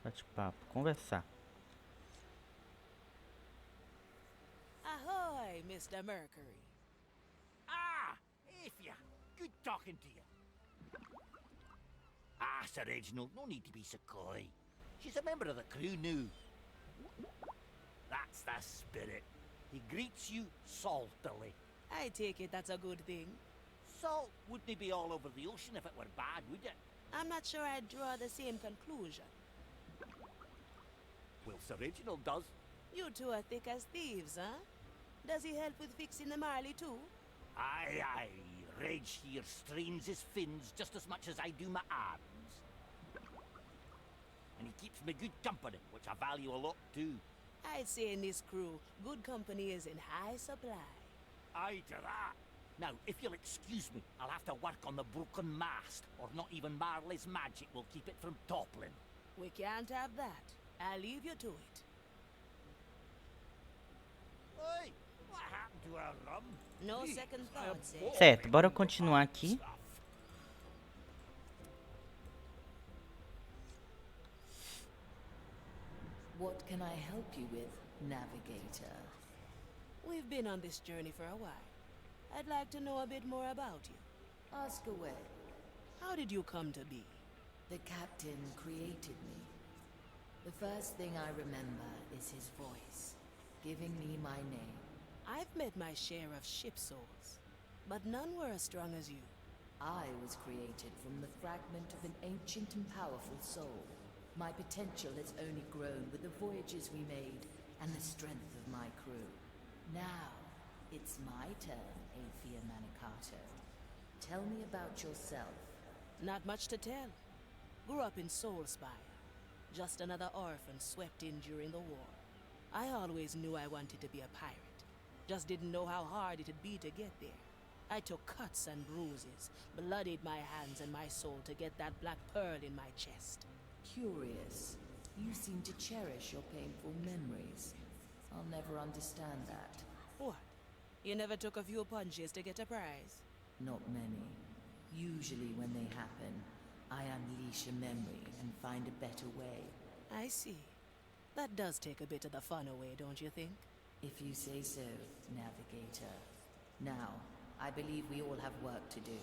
Bate-papo, conversar. Ahoy, Mr. Mercury. Ah, Ifya, good talking to you. Ah, Sir Reginald, no need to be so coy. She's a member of the crew now. That's the spirit. He greets you saltily. I take it that's a good thing. Salt wouldn't be all over the ocean if it were bad, would it? I'm not sure I'd draw the same conclusion. Well, Sir Reginald does. You two are thick as thieves, huh? Does he help with fixing the Marley too? Aye, aye. Reg here strains his fins just as much as I do my arms. And he keeps me good company, which I value a lot too. I'd say in this crew, good company is in high supply. Aye to that. Now, if you'll excuse me, I'll have to work on the broken mast, or not even Marley's magic will keep it from toppling. We can't have that. I'll leave you to it. Oi, what happened to our rum? No Jeez, second I am thoughts, eh? bored Certo, bora with continuar bad aqui. stuff. What can I help you with, navigator? We've been on this journey for a while. I'd like to know a bit more about you. Ask away. How did you come to be? The captain created me. The first thing I remember is his voice, giving me my name. I've met my share of ship souls, but none were as strong as you. I was created from the fragment of an ancient and powerful soul. My potential has only grown with the voyages we made and the strength of my crew. Now, it's my turn, Athea Manicato. Tell me about yourself. Not much to tell. Grew up in Soulspire. Just another orphan swept in during the war. I always knew I wanted to be a pirate. Just didn't know how hard it'd be to get there. I took cuts and bruises, bloodied my hands and my soul to get that black pearl in my chest. Curious. You seem to cherish your painful memories. I'll never understand that. What? You never took a few punches to get a prize? Not many. Usually when they happen, I unleash a memory and find a better way. I see. That does take a bit of the fun away, don't you think? If you say so, navigator. Now, I believe we all have work to do.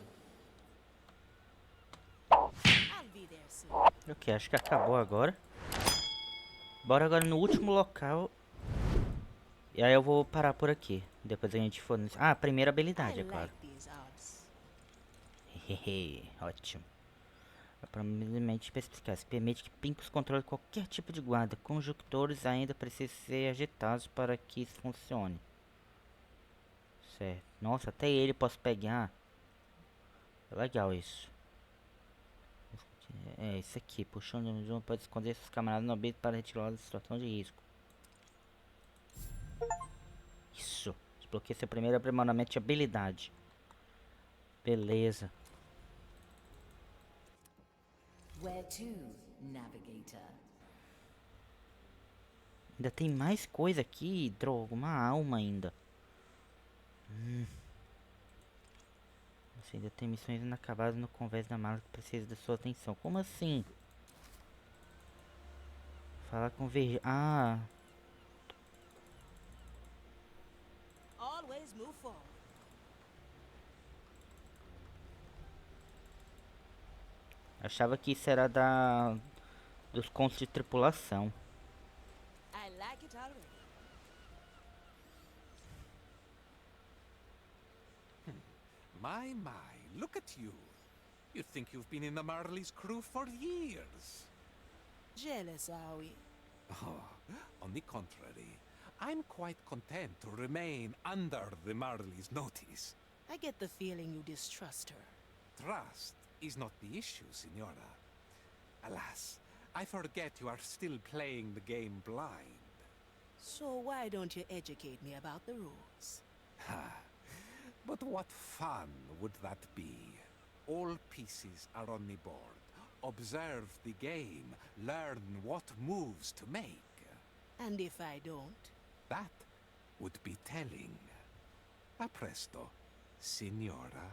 I'll be there soon. Ok, acho que acabou agora. Bora agora no último local. E aí eu vou parar por aqui. Depois a gente for... Ah, a primeira habilidade, I é claro. like these odds. Hehe, ótimo. Provavelmente especificar. Se permite que Pincos controle qualquer tipo de guarda. Conjunctores ainda precisam ser agitados para que isso funcione. Certo. Nossa, até ele posso pegar. É legal isso. É, isso aqui. Puxando de um pode esconder seus camaradas no ambiente para retirá-los da situação de risco. Isso. Desbloqueia seu primeiro aprimoramento de habilidade. Beleza. Where to, navigator? Ainda tem mais coisa aqui, droga, uma alma ainda. Você ainda tem missões inacabadas no convés da mala que precisa da sua atenção. Como assim? Falar com Ah, Always move forward. achava que isso era dos contos de tripulação. I like it already. My, look at you. You think you've been in the Marley's crew for years. Jealous, are we? Oh, on the contrary, I'm quite content to remain under the Marley's notice. I get the feeling you distrust her. Trust is not the issue, Signora. Alas, I forget you are still playing the game blind. So why don't you educate me about the rules? But what fun would that be? All pieces are on the board. Observe the game, learn what moves to make. And if I don't? That would be telling. A presto, Signora.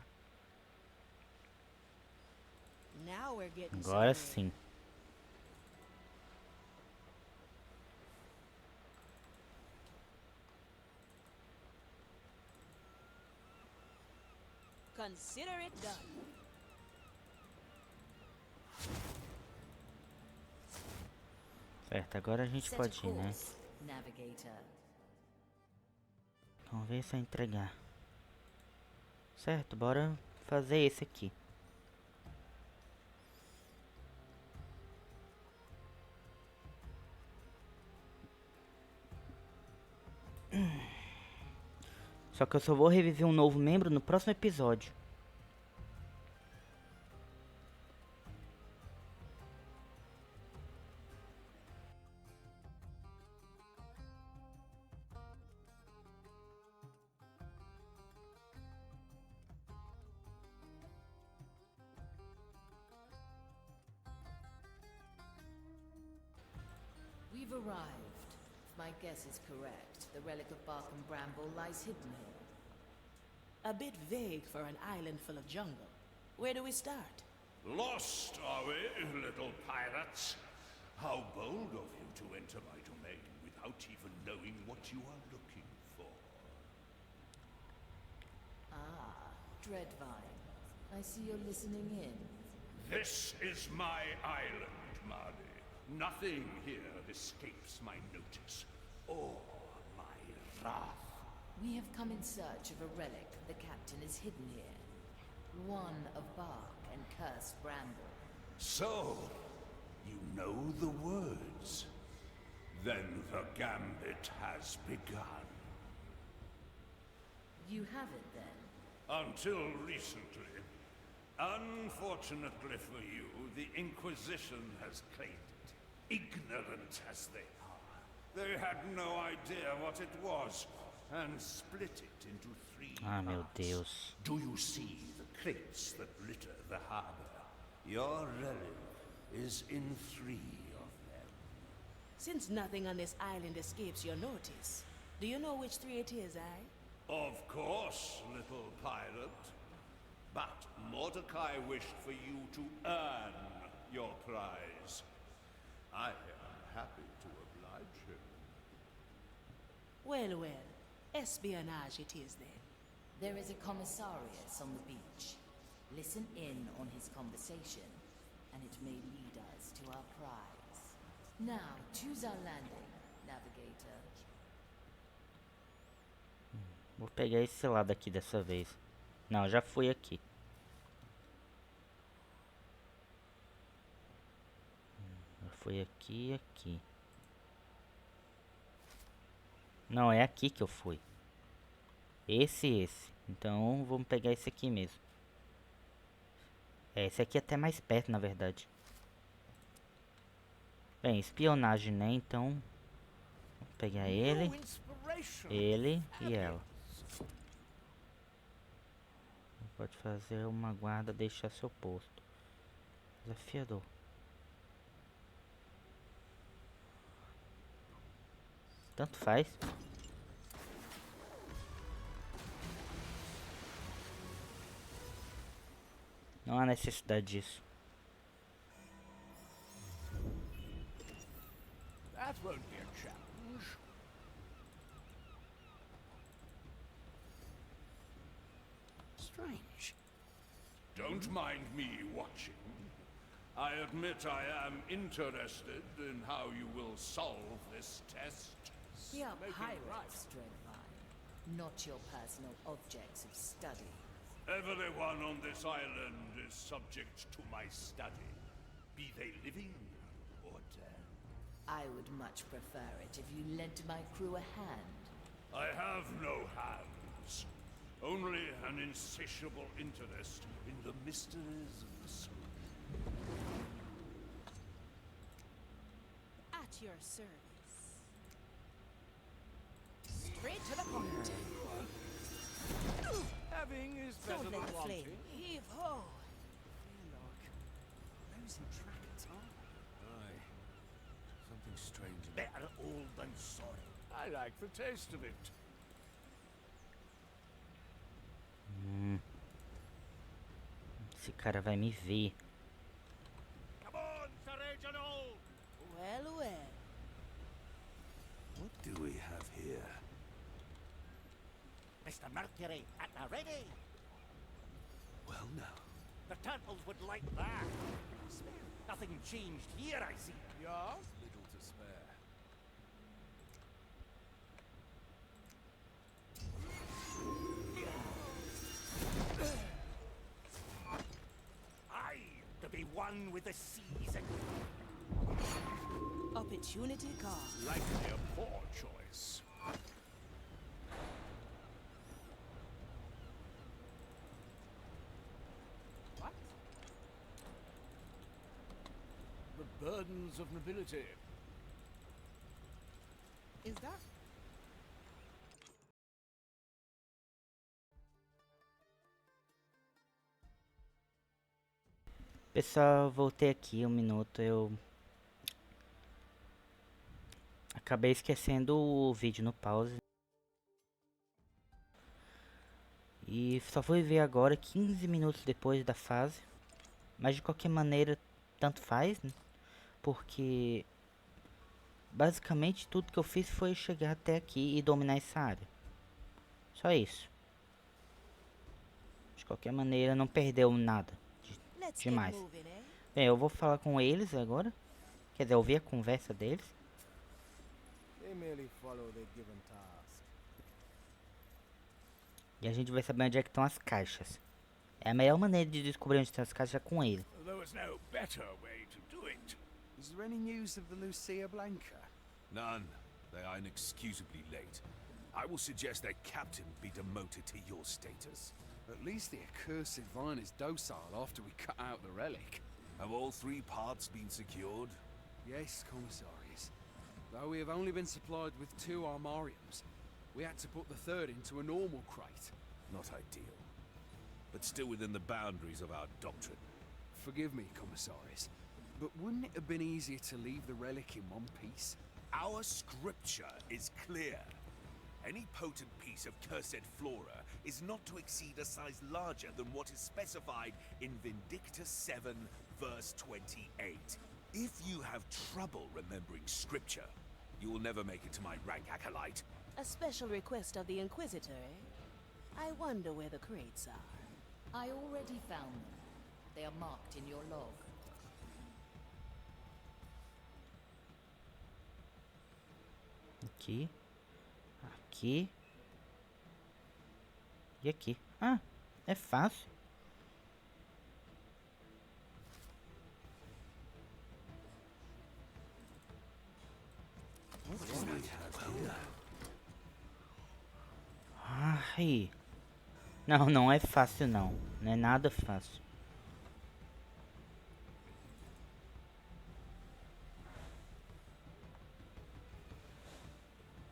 Now we're getting Agora somewhere. sim. consider it done. Certo, agora a gente Set a pode ir, né? course, navigator. Vamos ver se é entregar. Certo, bora fazer esse aqui. Só que eu só vou reviver um novo membro no próximo episódio. We've arrived. If my guess is correct, the relic of bark and bramble lies hidden here. A bit vague for an island full of jungle. Where do we start? Lost, are we, little pirates? How bold of you to enter my domain without even knowing what you are looking for. Ah, Dreadvine. I see you're listening in. This is my island, Marley. Nothing here escapes my notice, or my wrath. We have come in search of a relic the captain is hidden here. One of bark and cursed bramble. So, you know the words. Then the Gambit has begun. You have it then? Until recently. Unfortunately for you, the Inquisition has claimed it, ignorant as they are. They had no idea what it was, and split it into 3 Ah, meu parts. Deus. Do you see the crates that litter the harbor? Your relic is in 3 of them. Since nothing on this island escapes your notice, do you know which 3 it is, Of course, little pirate. But Mordecai wished for you to earn your prize. I am happy to oblige him. Well, well. Espionage it is then. There is a commissarius on the beach. Listen in on his conversation, and it may lead us to our prize. Now, choose our landing, navigator. Vou pegar esse lado aqui dessa vez. Não, já fui aqui. Já fui aqui e aqui. Não, é aqui que eu fui. Esse e esse. Então vamos pegar esse aqui mesmo. É, esse aqui é até mais perto, na verdade. Bem, espionagem, né? Então vou pegar ele e ela. Pode fazer uma guarda, deixar seu posto. Desafiador. Tanto faz. Não há necessidade disso. That won't be a challenge. Strange. Don't mind me watching. I admit I am interested in how you will solve this test. We are pirates, Dreadvine, not your personal objects of study. Everyone on this island is subject to my study, be they living or dead. I would much prefer it if you lent my crew a hand. I have no hands, only an insatiable interest in the mysteries of the soul. At your service. Straight to the point. Having is better Don't than let the wanting. flame heave ho. Losing track of time. Aye. Something strange about Better old than sorry. I like the taste of it. Esse cara vai me ver. Come on, Sir Reginald! Well, well. What do we have here? Mr. Mercury, at the ready! Well, no. The turtles would like that. Nothing changed here, I see. Yes? Little to spare. Aye, to be one with the seas and Opportunity cost. Likely a poor choice. what? The burdens of nobility. Is that? Pessoal, voltei aqui um minuto. Eu acabei esquecendo o vídeo no pause. E só fui ver agora, 15 minutos depois da fase. Mas de qualquer maneira, tanto faz, né? Porque basicamente tudo que eu fiz foi chegar até aqui e dominar essa área. Só isso. De qualquer maneira, não perdeu nada Let's demais. get moving, eh? Bem, eu vou falar com eles agora. Quer dizer, ouvir a conversa deles. They merely follow their given task. E a gente vai saber onde é que estão as caixas. É a melhor maneira de descobrir onde estão as caixas é com ele. There was no better way to do it. Is there any news of the Lucia Blanca? None. They are inexcusably late. I will suggest their captain be demoted to your status. At least the accursed vine is docile after we cut out the relic. Have all 3 parts been secured? Yes, commissaries. Though we have only been supplied with 2 armariums, we had to put the third into a normal crate. Not ideal. But still within the boundaries of our doctrine. Forgive me, commissaries, but wouldn't it have been easier to leave the relic in one piece? Our scripture is clear. Any potent piece of cursed flora is not to exceed a size larger than what is specified in Vindictus 7, verse 28. If you have trouble remembering scripture, you will never make it to my rank acolyte. A special request of the Inquisitor, eh? I wonder where the crates are. I already found them. They are marked in your log. Aqui. Aqui. E aqui. Ah, é fácil. Ai. Não, não é fácil não. Não é nada fácil.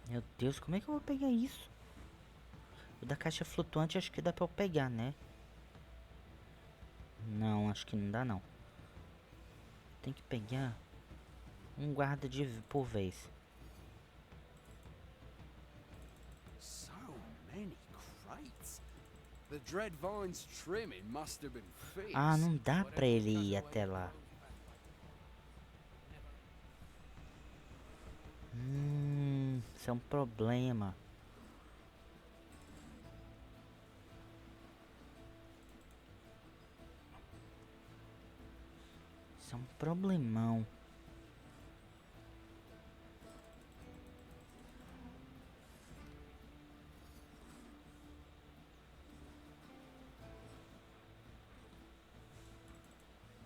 Meu Deus, como é que eu vou pegar isso? O da caixa flutuante acho que dá pra eu pegar, né? Não, acho que não dá não. Tem que pegar um guarda por vez. So many crates. The dread vine's trimming must have been fixed. Ah, não dá pra ele ir até lá. Isso é um problema. Isso é um problemão.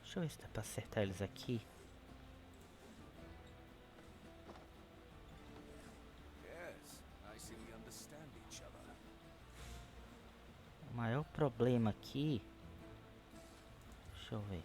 Deixa eu ver se dá pra acertar eles aqui. Yes, I see we understand each other. O maior problema aqui... Deixa eu ver.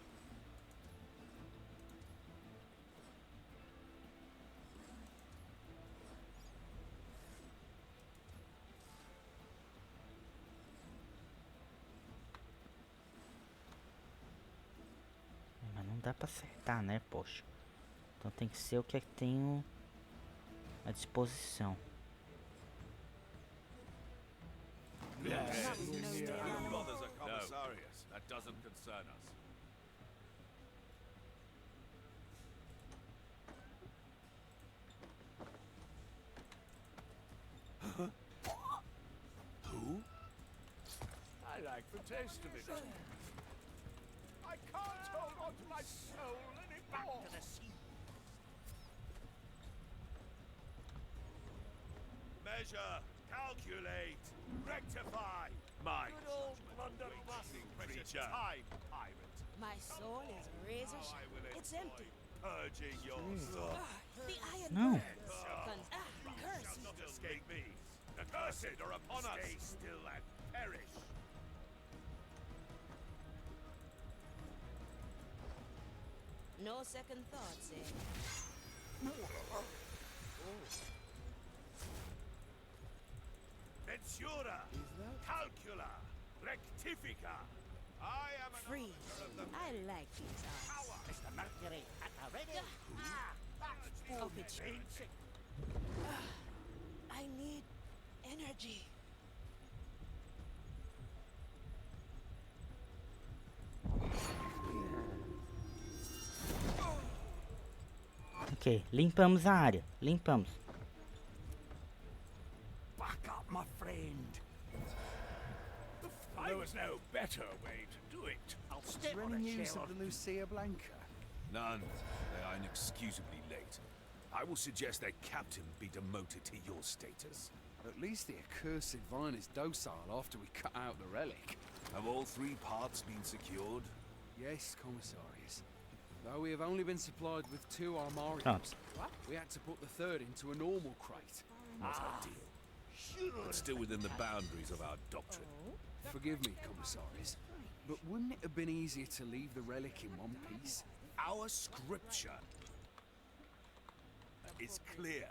Mas não dá pra acertar, né, poxa. Então tem que ser o que eu tenho à disposição. Your brothers are commissarius. That doesn't concern us. Who? I like the taste of it. on my soul anymore. Back to the sea. Measure, calculate, rectify. My Good old blunderbuss. creature. Time, pirate. My soul is razor I sharp. will It's enjoy empty. purging your soul. The iron No. burns. Curse. Shall not escape me. The cursed are upon us. Stay still and perish. No second thoughts, eh? Mensura, calcula, rectifica. I am an Free. officer of the I like these eyes. power. Mr. Mercury at the ready. That's Up it. ancient. I need energy. Ok, limpamos a área. Limpamos. Back up, my friend. There was no better way to do it. I'll Is step there on any a news shell of or the Lucia Blanca? None. They are inexcusably late. I will suggest their captain be demoted to your status. At least the accursed vine is docile after we cut out the relic. Have all three parts been secured? Yes, Commissarius. Though we have only been supplied with 2 armariums, Pronto. we had to put the third into a normal crate. Not ideal. But still within the boundaries of our doctrine. Forgive me, Commissarius, but wouldn't it have been easier to leave the relic in one piece? Our scripture is clear.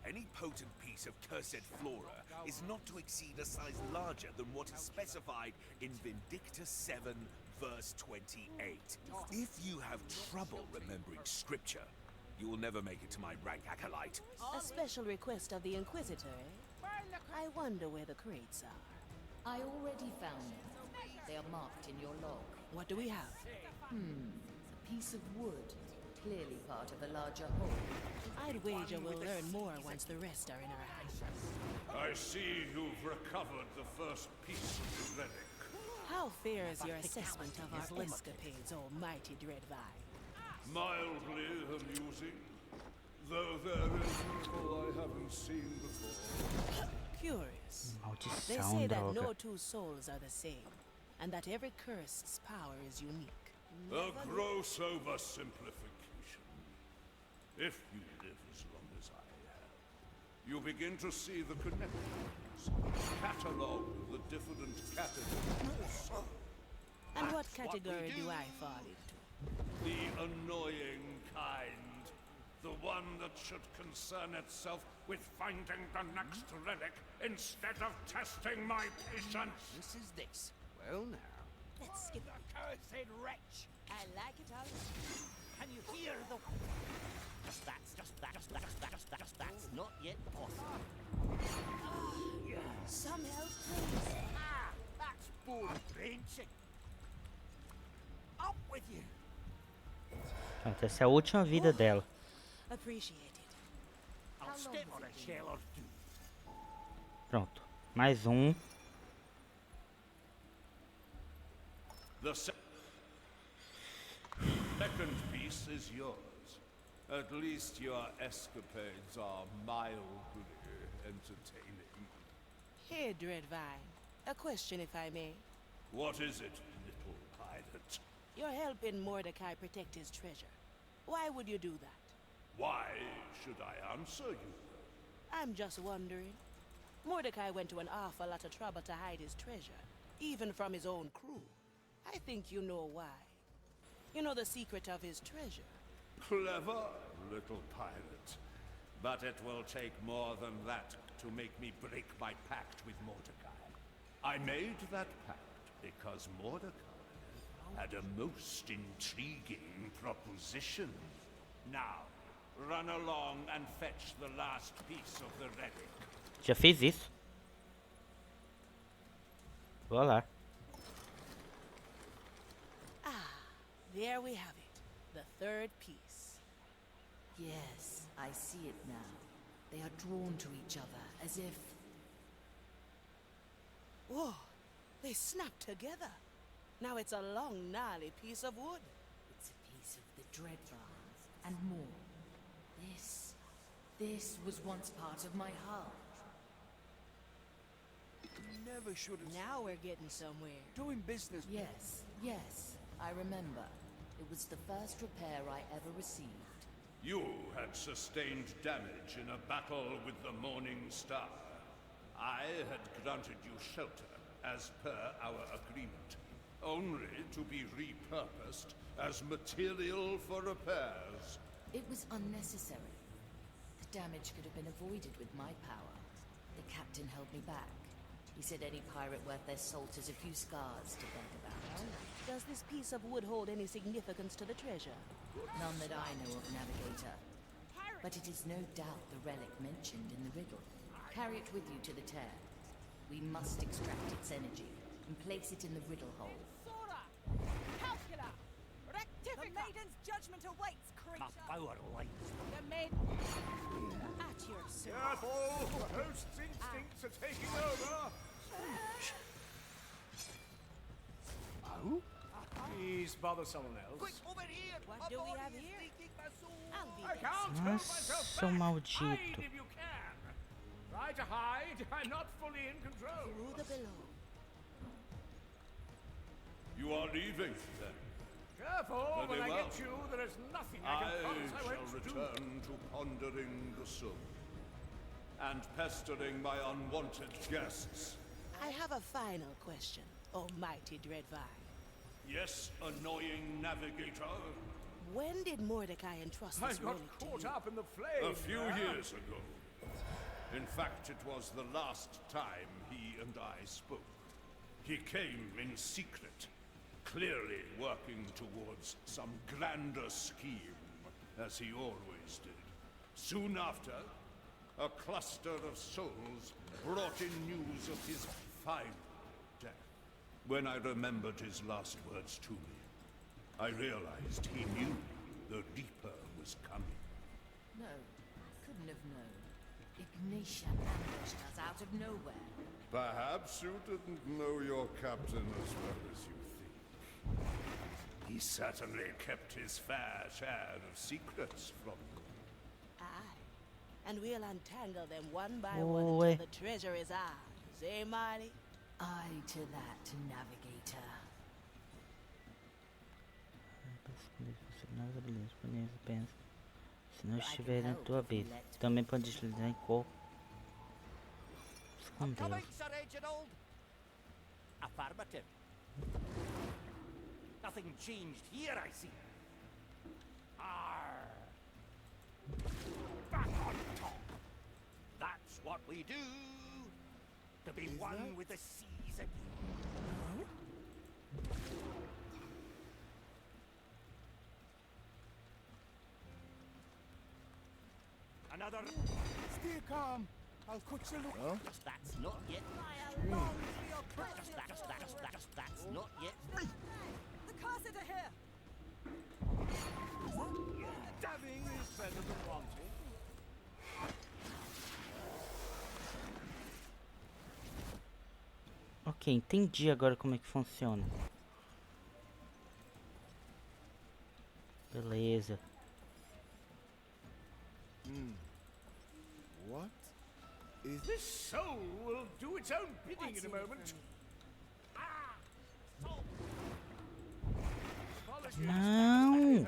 Any potent piece of cursed flora is not to exceed a size larger than what is specified in Vindictus 7, verse 28. If you have trouble remembering scripture, you will never make it to my rank acolyte. A special request of the Inquisitor, eh? I wonder where the crates are. I already found them. They are marked in your log. What do we have? A piece of wood, clearly part of a larger whole. I'd wager we'll learn more once the rest are in our hands. I see you've recovered the first piece of the relic. How fair is your assessment of our escapades, almighty Dreadvine? Mildly amusing, though there is little I haven't seen before. Curious. They Maldição, say that droga. no two souls are the same, and that every cursed's power is unique. A gross oversimplification. If you live as long as I have, you begin to see the connections, catalogue the different categories. And what That's what we category do. do I fall into? The annoying kind. The one that should concern itself with finding the next relic instead of testing my patience. This is this. Well now. Let's skip. The cursed wretch. I like it all. Can you hear the... Just that's not yet possible. Some help, please. Ah, that's bone drenching. Up with you. Pronto, essa é a última vida dela. Appreciate it. I'll step on a shell or two. Pronto. Mais um. The second piece is yours. At least your escapades are mildly entertaining. Here, Dreadvine. A question, if I may. What is it, little pilot? You're helping Mordecai protect his treasure. Why would you do that? Why should I answer you? I'm just wondering. Mordecai went to an awful lot of trouble to hide his treasure, even from his own crew. I think you know why. You know the secret of his treasure. Clever, little pilot. But it will take more than that to make me break my pact with Mordecai. I made that pact because Mordecai had a most intriguing proposition. Now, run along and fetch the last piece of the relic. Já fiz isso. Vou lá. There we have it. The third piece. Yes, I see it now. They are drawn to each other, as if... Whoa! They snapped together. Now it's a long, gnarly piece of wood. dread vials, and more. This was once part of my hull. Never should have. Now we're getting somewhere. Doing business. Yes, I remember. It was the first repair I ever received. You had sustained damage in a battle with the Morning Star. I had granted you shelter as per our agreement, only to be repurposed as material for repairs. It was unnecessary. The damage could have been avoided with my power. The captain held me back. He said any pirate worth their salt has a few scars to beg about. Does this piece of wood hold any significance to the treasure? None that I know of, Navigator. But it is no doubt the relic mentioned in the riddle. Carry it with you to the tear. We must extract its energy and place it in the riddle hole. The maiden's judgment awaits, My creature. power lies. The maiden at your service. Careful! Host's instincts are taking over! Oh? Please bother someone else. Quick, over here! What My do we body have is here? leaking my soul. I'll be I there. can't hold myself Nossa, o back! maldito. Hide if you can! Try to hide, I'm not fully in control. Through the below. You are leaving, then. Careful, when Very I well. get you, there is nothing I I can promise I shall won't do. return to pondering the soul and pestering my unwanted guests. I have a final question, almighty Dreadvine. Yes, annoying navigator. When did Mordecai entrust I this got relic to caught you? up in the flames. A few there. years ago. In fact, it was the last time he and I spoke. He came in secret, clearly working towards some grander scheme, as he always did. Soon after, a cluster of souls brought in news of his final death. When I remembered his last words to me, I realized he knew the Reaper was coming. No, couldn't have known. Ignacia ambushed us out of nowhere. Perhaps you didn't know your captain as well as you think. He certainly kept his fair share of secrets from you. Aye. And we'll untangle them one by Oh, one wait. until the treasure is ours. Eh, Marty? Aye to that, Navigator. Se não estiver em tua vida, também pode deslizar em corpo. I'm Escondeu. coming, Sir Reginald. Affirmative. Nothing changed here, I see. Arr. Back on top. That's what we do. To be one with the seas again. Another. Stay calm. I'll cut you look. That's not yet. That's not yet. The Casca da here. Dabbing is better than wanting. Ok, entendi agora como é que funciona. Beleza. What is This soul will do its own bidding in a moment. Não!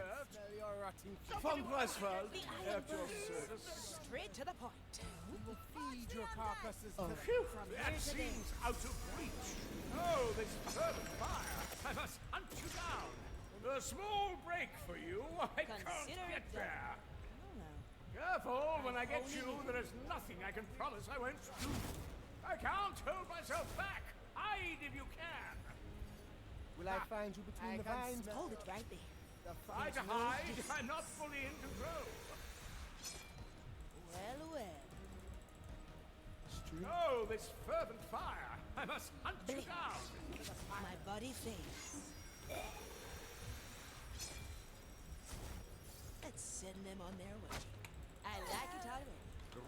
Von Preisfeld at your service? Straight to the point. Feed your carcasses to Phew, that seems out of reach. Oh, this fervent fire! I must hunt you down. A small break for you. I can't Consider get it done. there. Oh, no. Careful, when I get you, there is nothing I can promise I won't do. I can't hold myself back. Hide if you can. Will I find you between the vines? Hold it right there. Try to hide. I'm not fully in control. Well, well. Oh, this fervent fire! I must hunt you down. My body fades. Let's send them on their way. I like it already.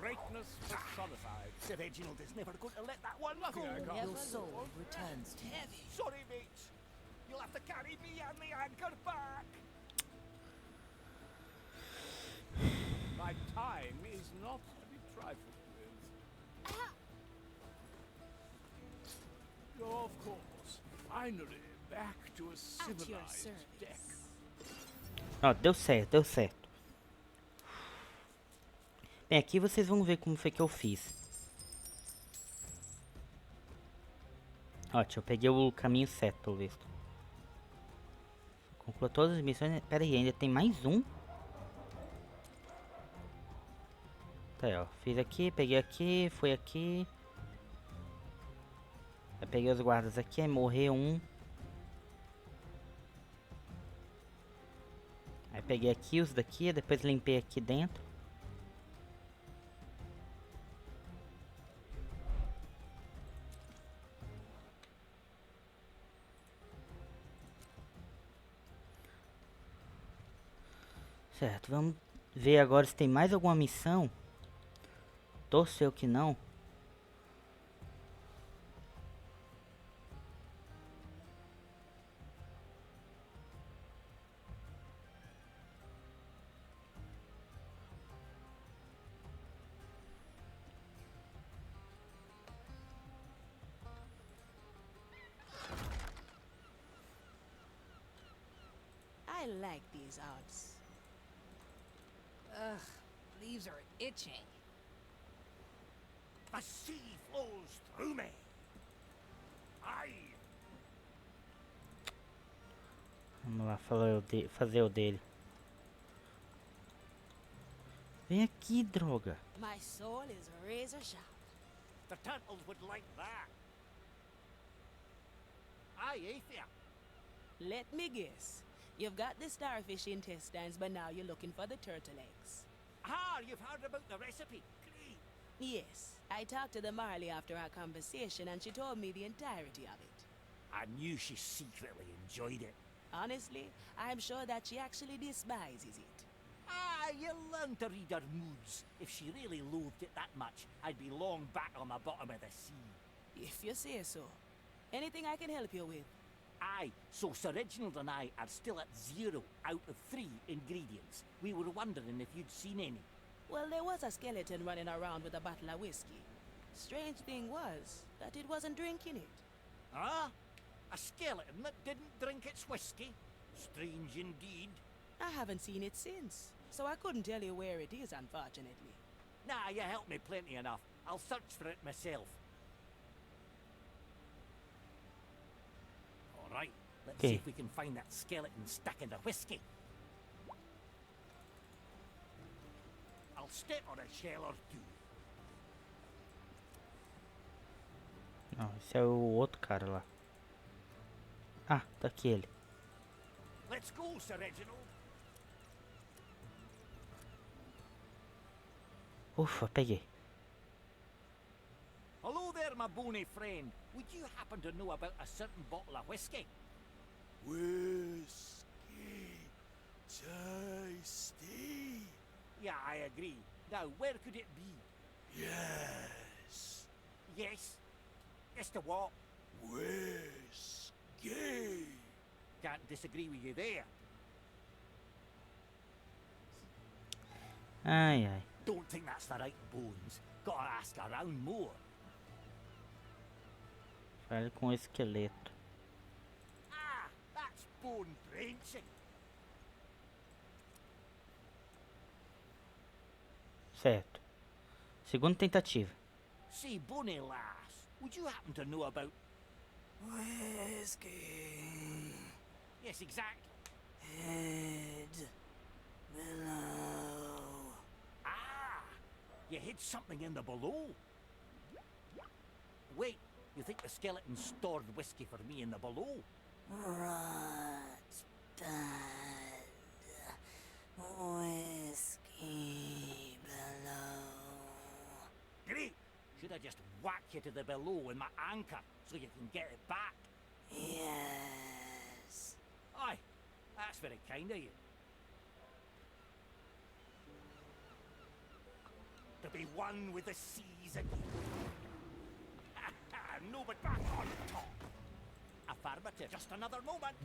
Greatness personified. Sir Reginald is never going to let that one go. I can't. Your soul returns to you. Sorry, mate. You'll have to carry me and the anchor back. trifled with. Of course. Finally, back to a At your civilized deck. service. Ó, deu certo, deu certo. Bem, aqui vocês vão ver como foi que eu fiz. Ótimo, eu peguei o caminho certo, pelo visto. Conclua todas as missões. Pera aí, ainda tem mais um? Tá aí, ó. Fiz aqui, fui aqui. Eu peguei os guardas aqui, aí morreu um. Aí peguei aqui os daqui, depois limpei aqui dentro. Certo, vamos ver agora se tem mais alguma missão. Torceu que não. I like these odds. Ugh, leaves are itching. The sea flows through me. Vamos lá, fazer o dele. Vem aqui, droga. My soul is razor sharp. The turtles would like that. Aye, Athea. Let me guess. You've got the starfish intestines, but now you're looking for the turtle eggs. Ah, you've heard about the recipe. Great. Yes, I talked to the Marley after our conversation, and she told me the entirety of it. I knew she secretly enjoyed it. Honestly, I'm sure that she actually despises it. Ah, you learn to read her moods. If she really loathed it that much, I'd be long back on the bottom of the sea. If you say so. Anything I can help you with? Aye, so Sir Reginald and I are still at 0 out of 3 ingredients. We were wondering if you'd seen any. Well, there was a skeleton running around with a bottle of whiskey. Strange thing was that it wasn't drinking it. Huh? A skeleton that didn't drink its whiskey? Strange indeed. I haven't seen it since, so I couldn't tell you where it is, unfortunately. Nah, you helped me plenty enough. I'll search for it myself. All right, let's see if we can find that skeleton stuck in the whiskey. I'll step on a shell or two. Não, esse é o outro cara lá. Ah, tá aqui ele. Let's go, Sir Reginald. Ufa, peguei. Hello there, my bony friend. Would you happen to know about a certain bottle of whiskey? Whiskey. Tasty. Yeah, I agree. Now, where could it be? Yes. Yes? Yes to what? Whiskey. Can't disagree with you there. Ai, ai. Don't think that's the right bones. Gotta ask around more. Fale com o esqueleto. Ah, that's bone drenching. Certo. Segunda tentativa. Say, bony lass, would you happen to know about... Whiskey. Yes, exactly. Head. Below. Ah, you hid something in the below. Wait, you think the skeleton stored whiskey for me in the below? Rot. Bad. Whiskey. Below. Great! Should I just whack you to the below with my anchor so you can get it back? Yes. Aye, that's very kind of you. To be one with the seas again. No, but back on top. Affirmative. Just another moment.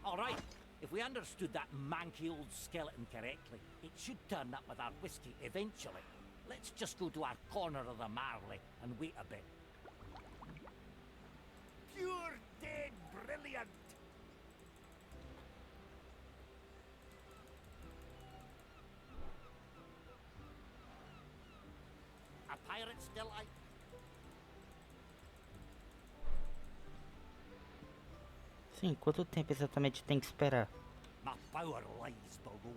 All right. If we understood that manky old skeleton correctly, it should turn up with our whiskey eventually. Let's just go to our corner of the Marley and wait a bit. Pure dead brilliant! A pirate still alive? Sim, quanto tempo exatamente tem que esperar? My power lies below.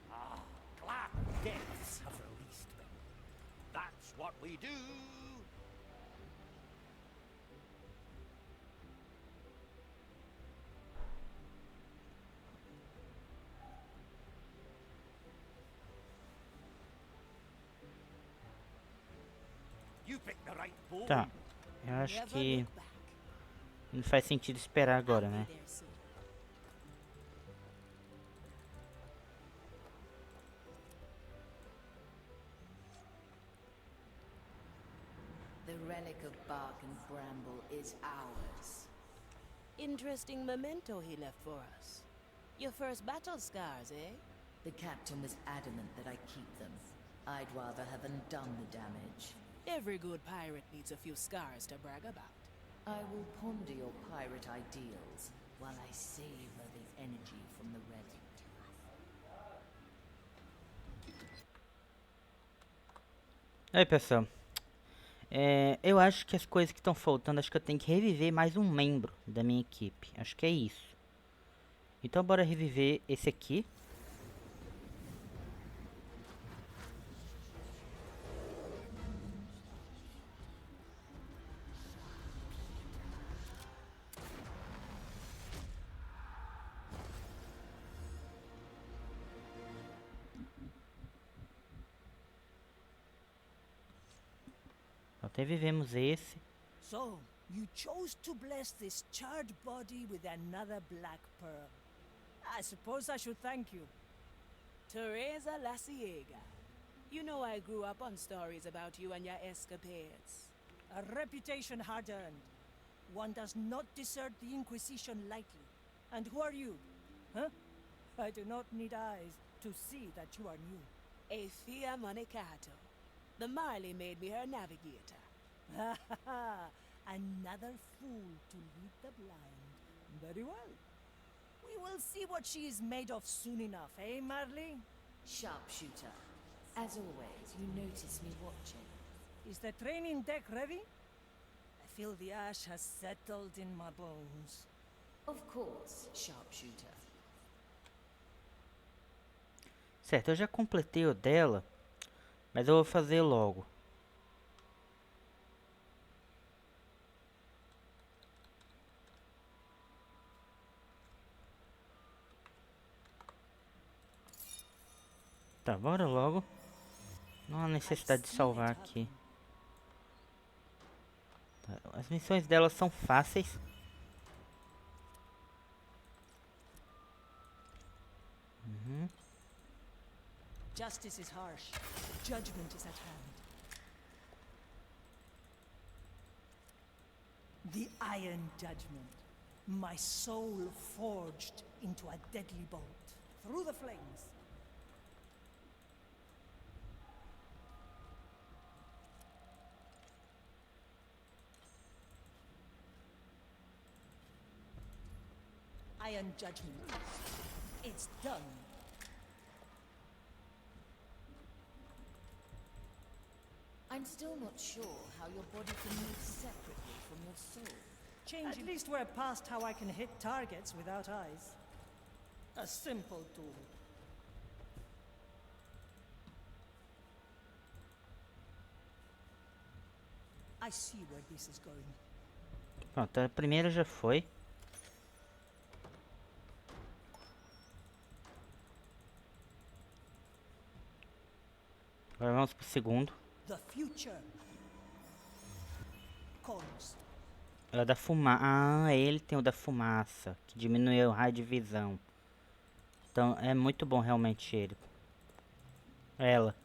Ah, glad deaths have released me. That's what we do. You picked the right bow. Tá, eu acho que não faz sentido esperar agora, né? The relic of bark and bramble is ours. Interesting memento he left for us. Your first battle scars, eh? The captain was adamant that I keep them. I'd rather have undone the damage. Every good pirate needs a few scars to brag about. I will ponder your pirate ideals while I savor the energy from the relic. Aí, pessoal. Eu acho que as coisas que estão faltando, acho que eu tenho que reviver mais um membro da minha equipe. Acho que é isso. Então bora reviver esse aqui. Até vivemos esse. So, you chose to bless this charred body with another black pearl. I suppose I should thank you. Teresa La Ciega. You know I grew up on stories about you and your escapades. A reputation hard earned. One does not desert the Inquisition lightly. And who are you? Huh? I do not need eyes to see that you are new. Aethea Monacato. The Marley made me her navigator. Ha ha ha! Another fool to lead the blind. Very well. We will see what she is made of soon enough, eh, Marley? Sharpshooter. As always, you notice me watching. Is the training deck ready? I feel the ash has settled in my bones. Of course, sharpshooter. Certo, eu já completei o dela, mas eu vou fazer logo. Tá, bora logo. Não há necessidade de salvar aqui. Tá, as missões delas são fáceis. Justice is harsh. Judgment is at hand. The Iron Judgment. My soul forged into a deadly bolt. Through the flames. Iron Judgment. It's done. I'm still not sure how your body can move separately from your soul. At least we're past how I can hit targets without eyes. A simple tool. I see where this is going. Pronto, a primeira já foi. Agora vamos pro segundo. The future calls. É o da fumaça. Ah, ele tem o da fumaça, que diminui o raio de visão. Então é muito bom realmente ele. Ela.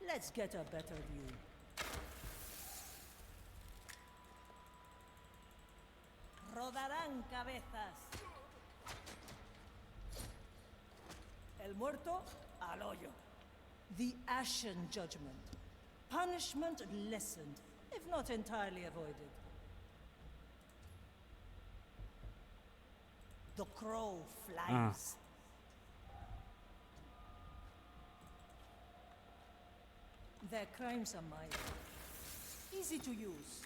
Let's get a better view. darán cabezas. El muerto al hoyo. The Ashen Judgment. Punishment lessened, if not entirely avoided. The crow flies. Their crimes are mild. Easy to use.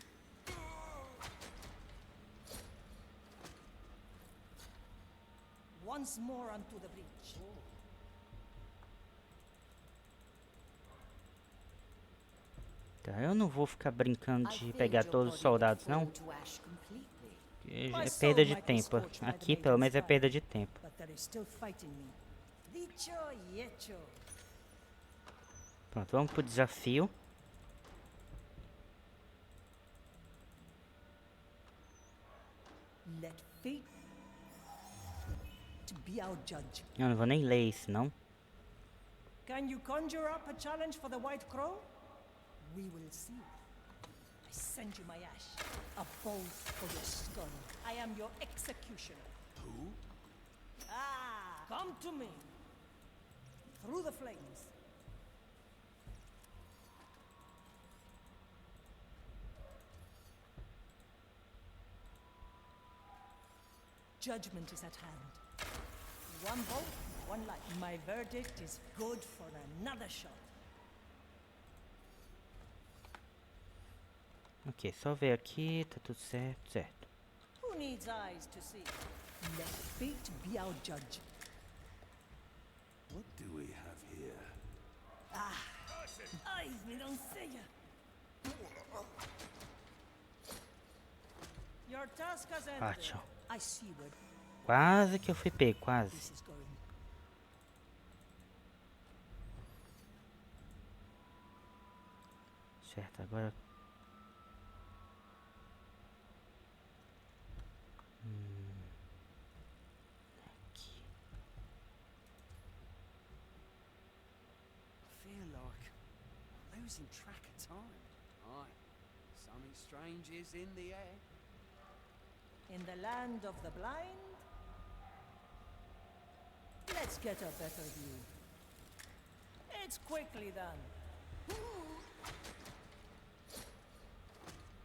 Once more onto the breach. Tá, eu não vou ficar brincando de pegar todos os soldados, não. É perda de tempo. Aqui, pelo menos, é perda de tempo. Pronto, vamos pro desafio. Eu não vou nem ler isso, não. Can you conjure up a challenge for the White Crow? We will see. I send you my ash, a bowl for your skull. I am your executioner. Who? Ah, come to me. Through the flames. Judgment is at hand. One bolt, one life. My verdict is good for another shot. Ok, só ver aqui, tá tudo certo. Who needs eyes to see? Let fate be our judge. What do we have here? Eyes, me doncella. Your task has ended. Ótimo. I see where Quase que eu fui pego, quase. this is going. Certo, agora... Aqui. I feel like I'm losing track of time. Aye, something strange is in the air. In the land of the blind, let's get a better view. It's quickly done.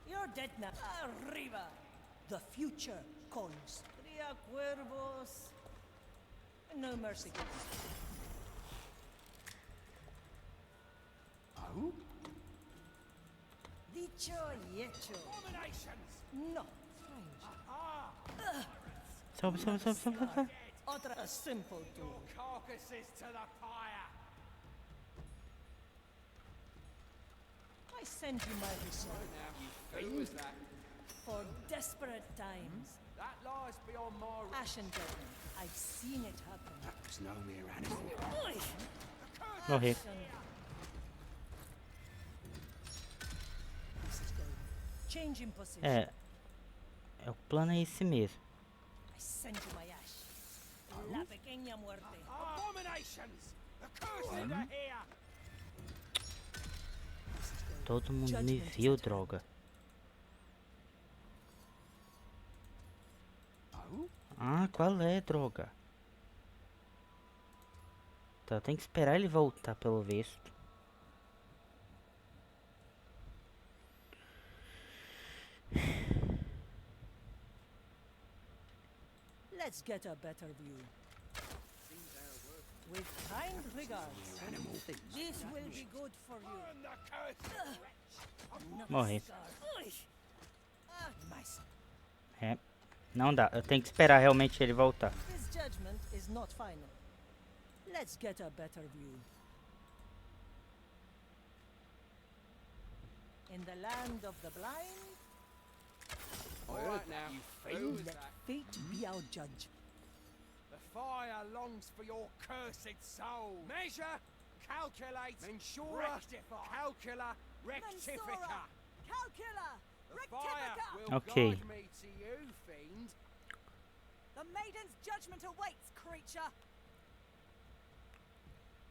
You're dead now. Arriba! The future calls. Cría cuervos. No mercy. Oh? Dicho y hecho. No. Sobe. Otra a simple tool. Carcasses to the fire! I send you my resolve Who was that? for desperate times. That lies beyond my Ashen judgment. I've seen it happen. That was no mere animal. Morri. This is going. Change in position. O plano é esse mesmo. I send you my ash. La pequeña muerte. Abominations! Accursed are here! Todo mundo me viu, droga. Ah, qual é, droga? Tá, tem que esperar ele voltar, pelo visto. Let's get a better view. With kind regards. This will be good for you. Morri. Nice. É. Não dá, eu tenho que esperar realmente ele voltar. This judgment is not final. Let's get a better view. In the land of the blind, All right now, who was let that? fate be our judge. The fire longs for your cursed soul! Measure, calculate, Mensura, rectify, calcula, rectifica! Calcula! The fire will Okay. guide me to you, fiend! The maiden's judgment awaits, creature!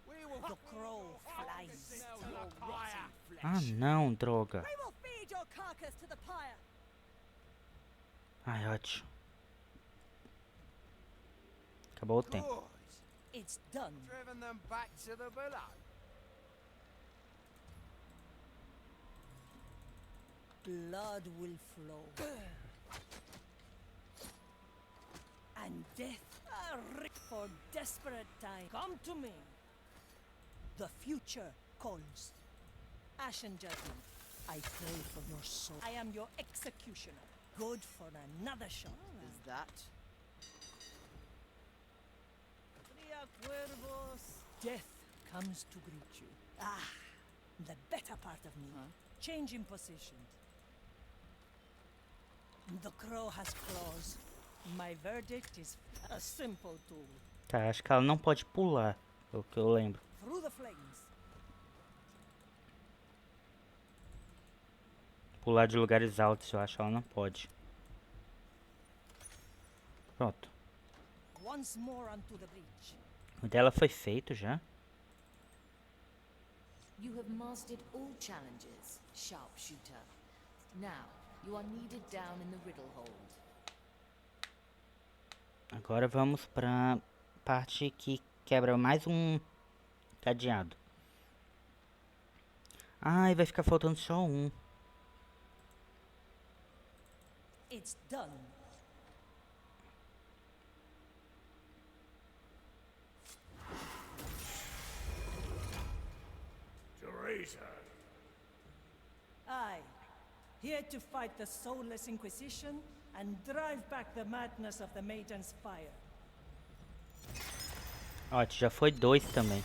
We will The crow flies. smell your fire! Ah, não, droga. We will feed your carcass to the pyre. Ai, ótimo. Acabou o tempo. Good. It's done. Driven them back to the below. Blood will flow. And death a rip for desperate time. Come to me. The future calls. Ashen judgment. I pray for your soul. I am your executioner. Good for another shot. Is that? Tria cuervos. Death comes to greet you. Ah, the better part of me. Change in position. The crow has claws. My verdict is a simple tool. Tá, acho que ela não pode pular, é o que eu lembro. Through the flames. Pular de lugares altos, eu acho que ela não pode. Pronto. Once more onto the breach. O dela foi feito já. You have mastered all challenges, sharpshooter. Now, you are needed down in the riddle hold. Agora vamos pra parte que quebra mais um cadeado. Ah, e vai ficar faltando só um. It's done. Teresa. Aye. Here to fight the soulless Inquisition and drive back the madness of the Maiden's Fire. Ó, já foi 2 também.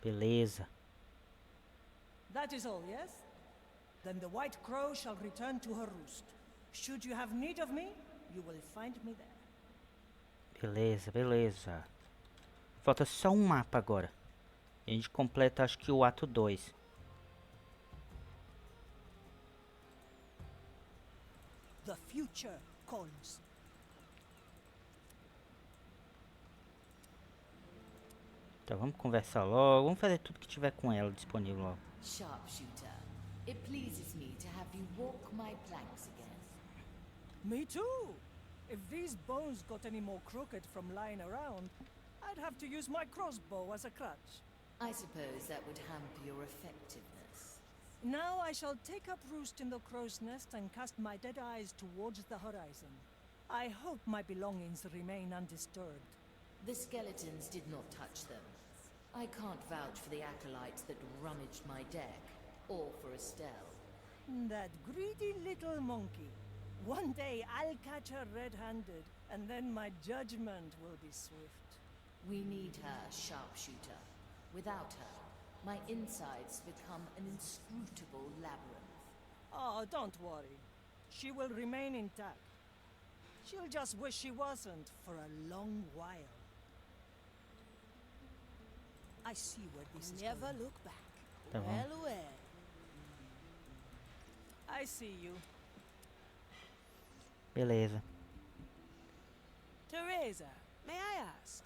Beleza. That is all, yes? Then the White Crow shall return to her roost. Should you have need of me, you will find me there. Beleza, beleza. Falta só um mapa agora. A gente completa, acho que o ato 2. The future calls. Então vamos conversar logo. Vamos fazer tudo que tiver com ela disponível logo. Sharpshooter, it pleases me to have you walk my planks again. Me too. If these bones got any more crooked from lying around, I'd have to use my crossbow as a crutch. I suppose that would hamper your effectiveness. Now I shall take up roost in the crow's nest and cast my dead eyes towards the horizon. I hope my belongings remain undisturbed. The skeletons did not touch them. I can't vouch for the acolytes that rummaged my deck, or for Estelle. That greedy little monkey. One day I'll catch her red-handed, and then my judgment will be swift. We need her, Sharpshooter. Without her, my insides become an inscrutable labyrinth. Oh, don't worry. She will remain intact. She'll just wish she wasn't for a long while. I see where this is Never going. look back. Tá bom. Well, well. I see you. Beleza. Teresa, may I ask,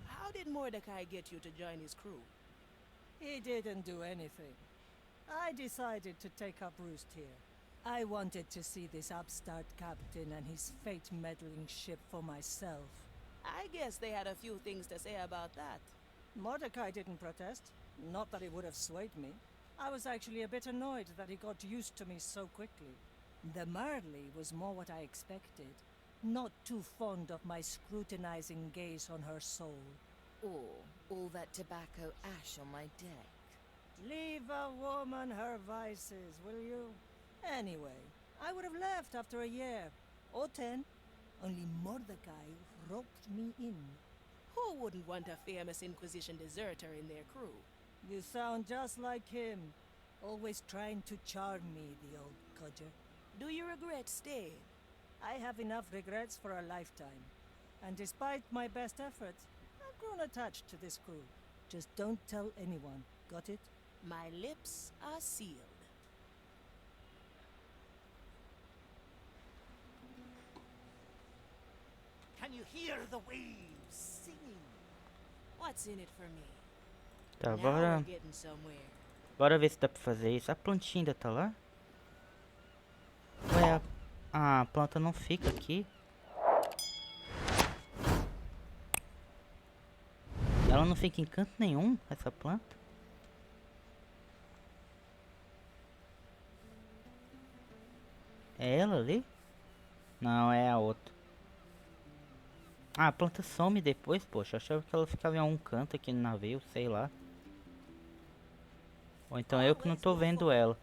how did Mordecai get you to join his crew? He didn't do anything. I decided to take up roost here. I wanted to see this upstart captain and his fate-meddling ship for myself. I guess they had a few things to say about that. Mordecai didn't protest. Not that he would have swayed me. I was actually a bit annoyed that he got used to me so quickly. The Marley was more what I expected. Not too fond of my scrutinizing gaze on her soul. Or all that tobacco ash on my deck. Leave a woman her vices, will you? Anyway, I would have left after a year. Or 10. Only Mordecai roped me in. Who wouldn't want a famous Inquisition deserter in their crew? You sound just like him. Always trying to charm me, the old codger. Do you regret staying? I have enough regrets for a lifetime. And despite my best efforts, I've grown attached to this crew. Just don't tell anyone. Got it? My lips are sealed. Can you hear the waves singing? What's in it for me? Tá, Now bora, we're getting somewhere. bora ver se dá pra fazer isso. A plantinha ainda tá lá? Ué, a planta não fica aqui? Ela não fica em canto nenhum, essa planta? É ela ali? Não, é a outra. Ah, a planta some depois, poxa. Eu achava que ela ficava em algum canto aqui no navio, sei lá. Ou então eu que não tô vendo ela.